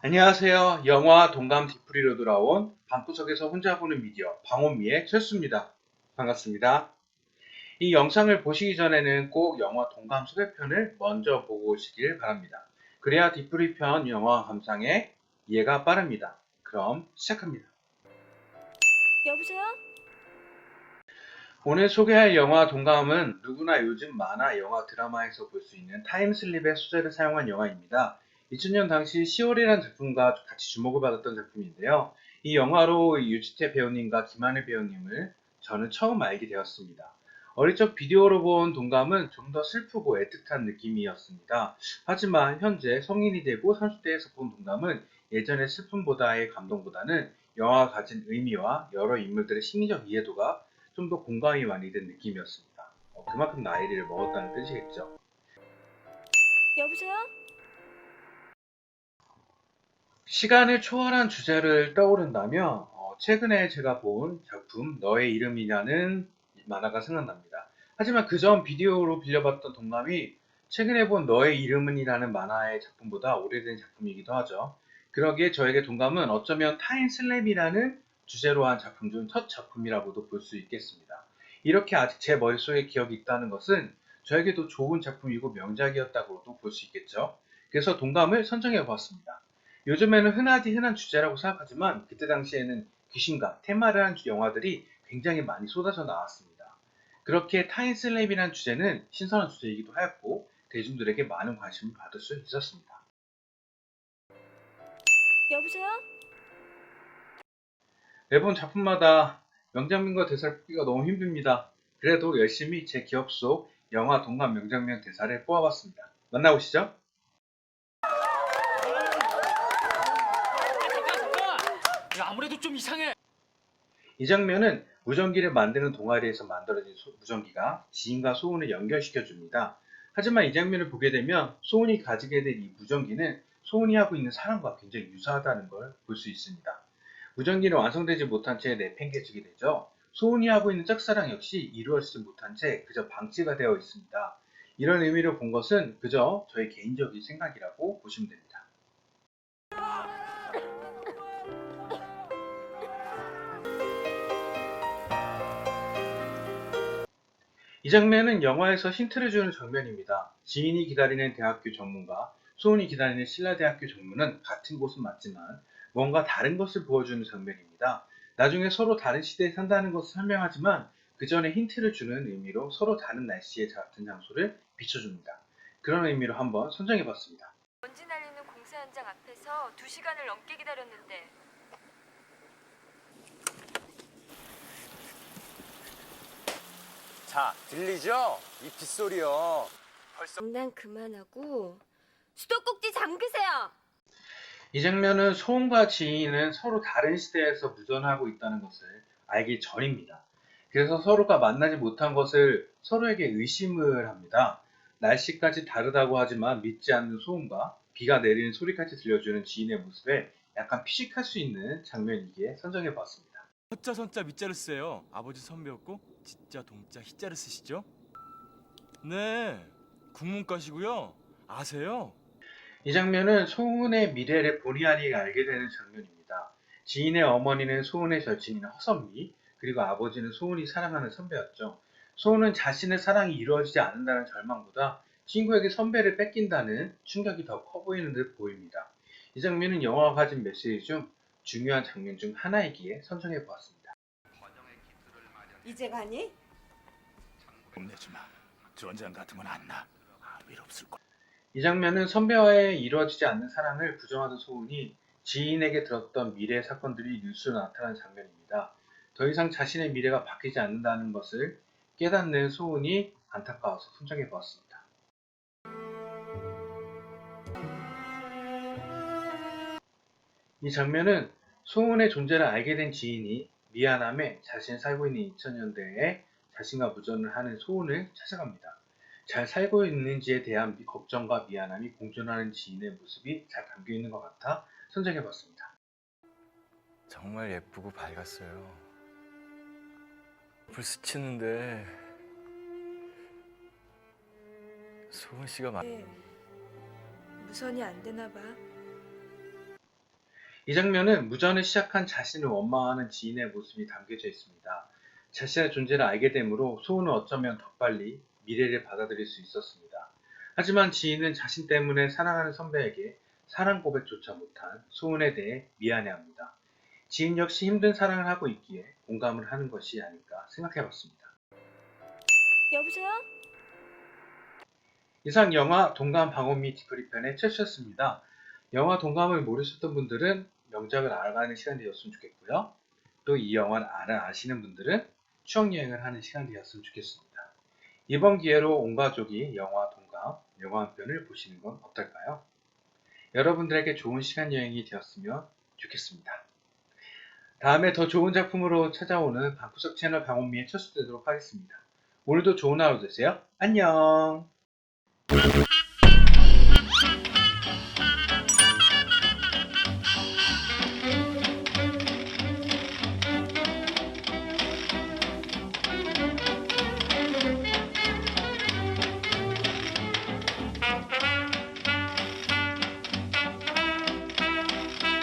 안녕하세요. 영화 동감 디프리로 돌아온 방구석에서 혼자 보는 미디어 방언미의 철수입니다. 반갑습니다. 이 영상을 보시기 전에는 꼭 영화 동감 소개편을 먼저 보고 오시길 바랍니다. 그래야 디프리 편 영화 감상에 이해가 빠릅니다. 그럼 시작합니다. 여보세요? 오늘 소개할 영화 동감은 누구나 요즘 만화, 영화, 드라마에서 볼 수 있는 타임슬립의 소재를 사용한 영화입니다. 2000년 당시 10월이라는 작품과 같이 주목을 받았던 작품인데요. 이 영화로 유지태 배우님과 김하늘 배우님을 저는 처음 알게 되었습니다. 어릴 적 비디오로 본 동감은 좀 더 슬프고 애틋한 느낌이었습니다. 하지만 현재 성인이 되고 30대에서 본 동감은 예전의 슬픔보다의 감동보다는 영화가 가진 의미와 여러 인물들의 심리적 이해도가 좀 더 공감이 많이 된 느낌이었습니다. 그만큼 나이를 먹었다는 뜻이겠죠. 여보세요? 시간을 초월한 주제를 떠오른다면 최근에 제가 본 작품 너의 이름이라는 만화가 생각납니다. 하지만 그 전 비디오로 빌려봤던 동감이 최근에 본 너의 이름은이라는 만화의 작품보다 오래된 작품이기도 하죠. 그러기에 저에게 동감은 어쩌면 타임슬랩이라는 주제로 한 작품 중 첫 작품이라고도 볼 수 있겠습니다. 이렇게 아직 제 머릿속에 기억이 있다는 것은 저에게도 좋은 작품이고 명작이었다고도 볼 수 있겠죠. 그래서 동감을 선정해 보았습니다. 요즘에는 흔하디 흔한 주제라고 생각하지만 그때 당시에는 귀신과 테마를 한 영화들이 굉장히 많이 쏟아져 나왔습니다. 그렇게 타임슬랩이라는 주제는 신선한 주제이기도 하였고 대중들에게 많은 관심을 받을 수 있었습니다. 여보세요? 매번 작품마다 명장면과 대사를 뽑기가 너무 힘듭니다. 그래도 열심히 제 기억 속 영화 동감 명장면 대사를 뽑아봤습니다. 만나보시죠. 아무래도 좀 이상해. 이 장면은 무전기를 만드는 동아리에서 만들어진 무전기가 지인과 소은을 연결시켜 줍니다. 하지만 이 장면을 보게 되면 소은이 가지게 된 이 무전기는 소은이 하고 있는 사랑과 굉장히 유사하다는 걸 볼 수 있습니다. 무전기는 완성되지 못한 채 내팽개치게 되죠. 소은이 하고 있는 짝사랑 역시 이루어지지 못한 채 그저 방치가 되어 있습니다. 이런 의미로 본 것은 그저 저의 개인적인 생각이라고 보시면 됩니다. 이 장면은 영화에서 힌트를 주는 장면입니다. 지인이 기다리는 대학교 정문과 소은이 기다리는 신라대학교 정문은 같은 곳은 맞지만 뭔가 다른 것을 보여주는 장면입니다. 나중에 서로 다른 시대에 산다는 것을 설명하지만 그 전에 힌트를 주는 의미로 서로 다른 날씨에 같은 장소를 비춰줍니다. 그런 의미로 한번 선정해봤습니다. 먼지 날리는 공사 현장 앞에서 2시간을 넘게 기다렸는데 자, 들리죠? 이 빗소리요. 장난 그만하고 수도꼭지 잠그세요! 이 장면은 소은과 지인은 서로 다른 시대에서 무전하고 있다는 것을 알기 전입니다. 그래서 서로가 만나지 못한 것을 서로에게 의심을 합니다. 날씨까지 다르다고 하지만 믿지 않는 소은과 비가 내리는 소리까지 들려주는 지인의 모습에 약간 피식할 수 있는 장면이기에 선정해 봤습니다. 서자 선자 밑자를 쓰세요. 아버지 선배였고 진짜 동자 희자를 쓰시죠? 네, 국문과시고요. 아세요? 이 장면은 소은의 미래를 본의 아니게 알게 되는 장면입니다. 지인의 어머니는 소은의 절친인 허선미, 그리고 아버지는 소은이 사랑하는 선배였죠. 소은은 자신의 사랑이 이루어지지 않는다는 절망보다 친구에게 선배를 뺏긴다는 충격이 더 커 보이는 듯 보입니다. 이 장면은 영화가 가진 메시지 중 중요한 장면 중 하나이기에 선정해 보았습니다. 이제 가니? 겁내지 마. 전장 같으면 안 나. 아무 일 없을 거야. 이 장면은 선배와의 이루어지지 않는 사랑을 부정하던 소은이 지인에게 들었던 미래 사건들이 뉴스로 나타나는 장면입니다. 더 이상 자신의 미래가 바뀌지 않는다는 것을 깨닫는 소은이 안타까워서 선정해 보았습니다. 이 장면은 소은의 존재를 알게 된 지인이 미안함에 자신이 살고 있는 2000년대에 자신과 무전을 하는 소은을 찾아갑니다. 잘 살고 있는지에 대한 걱정과 미안함이 공존하는 지인의 모습이 잘 담겨 있는 것 같아 선정해 봤습니다. 정말 예쁘고 밝았어요. 불 스치는데 소은 씨가 무선이 안 되나 봐. 이 장면은 무전을 시작한 자신을 원망하는 지인의 모습이 담겨져 있습니다. 자신의 존재를 알게 되므로 소은은 어쩌면 더 빨리 미래를 받아들일 수 있었습니다. 하지만 지인은 자신 때문에 사랑하는 선배에게 사랑 고백조차 못한 소은에 대해 미안해합니다. 지인 역시 힘든 사랑을 하고 있기에 공감을 하는 것이 아닐까 생각해봤습니다. 여보세요? 이상 영화 동감 방언 및 디프리편의 최초였습니다. 영화 동감을 모르셨던 분들은 명작을 알아가는 시간이 되었으면 좋겠고요. 또 이 영화를 아시는 분들은 추억여행을 하는 시간이 되었으면 좋겠습니다. 이번 기회로 온 가족이 영화 동감, 영화 한 편을 보시는 건 어떨까요? 여러분들에게 좋은 시간 여행이 되었으면 좋겠습니다. 다음에 더 좋은 작품으로 찾아오는 방구석 채널 방언미에 첫수되도록 하겠습니다. 오늘도 좋은 하루 되세요. 안녕!